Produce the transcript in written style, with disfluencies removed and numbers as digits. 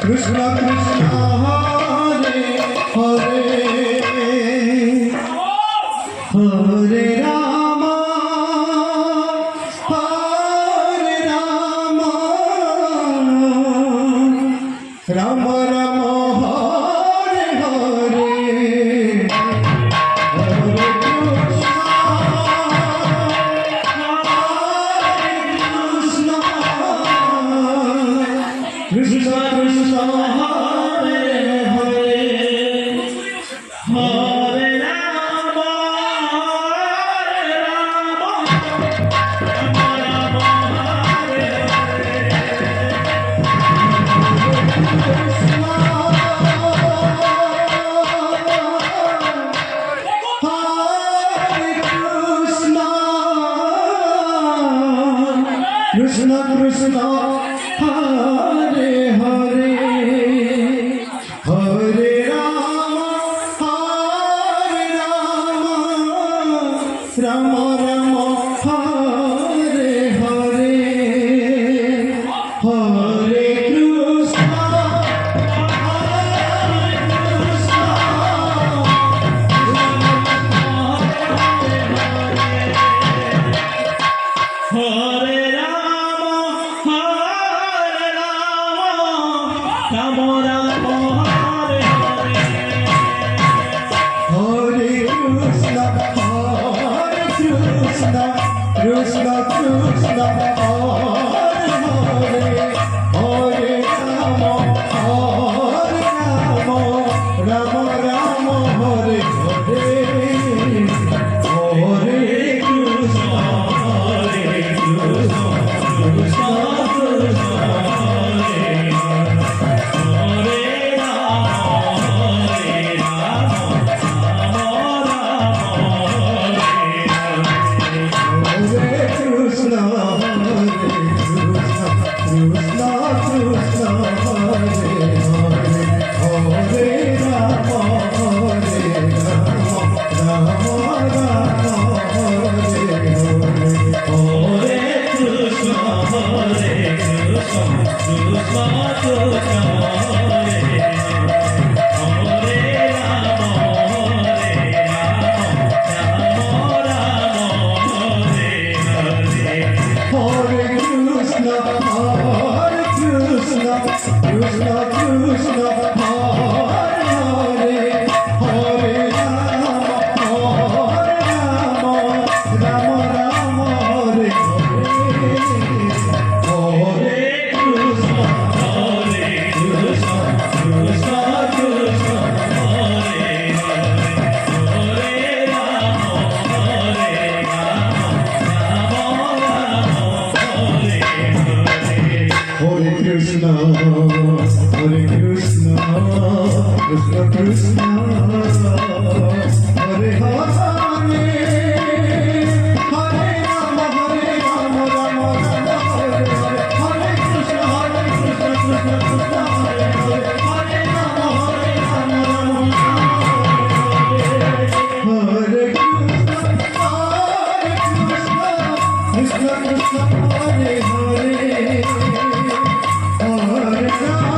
Krishna Krishna Hare Hare Hare Rama Hare Rama Rama Rama Hare Hare Hare Krishna Krishna Hare Hare Hare Rama Hare Rama Rama Rama Hare Hare Krishna Krishna Hare Hare Hare Rama Rama Rama Hare Hare Hare Krishna Hare Rama Hare Rama Rama Rama Hare Hare Hare Krishna Krishna Krishna Hare Hare Hare Rama Rama Rama Hare Hare Hare Krishna Krishna, Hare Krishna, Krishna Krishna, Hare Hare, Hare Rama, Rama Rama, Hare Hare, Hare Krishna, Krishna Krishna, Hare Hare, Hare Rama, Rama Rama, Hare Krishna, Krishna Krishna, Hare Hare. Hare Rama